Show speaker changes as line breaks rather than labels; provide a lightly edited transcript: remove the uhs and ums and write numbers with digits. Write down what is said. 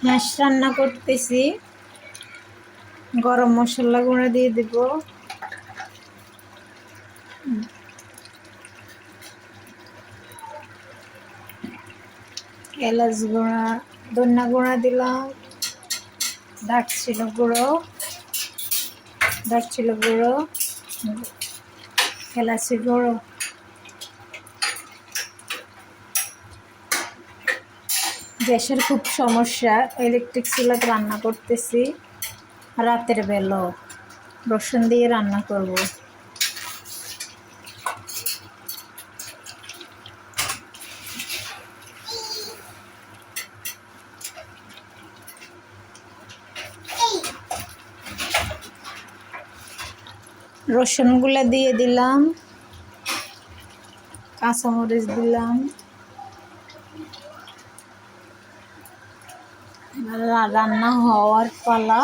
হাঁস রান্না করতেছি। গরম মশলা গুঁড়া দিয়ে দিব, এলাচ গুঁড়া, ধনিয়া গুঁড়া দিলাম, দারচিনি গুঁড়ো, এলাচি গুঁড়ো। গ্যাসের খুব সমস্যা, ইলেকট্রিক চুলাতে রান্না করতেছি। রাতের বেলা রসুন দিয়ে রান্না করব। রসুনগুলা দিয়ে দিলাম, কাঁচামরিচ দিলাম। রান্না হওয়ার পালা।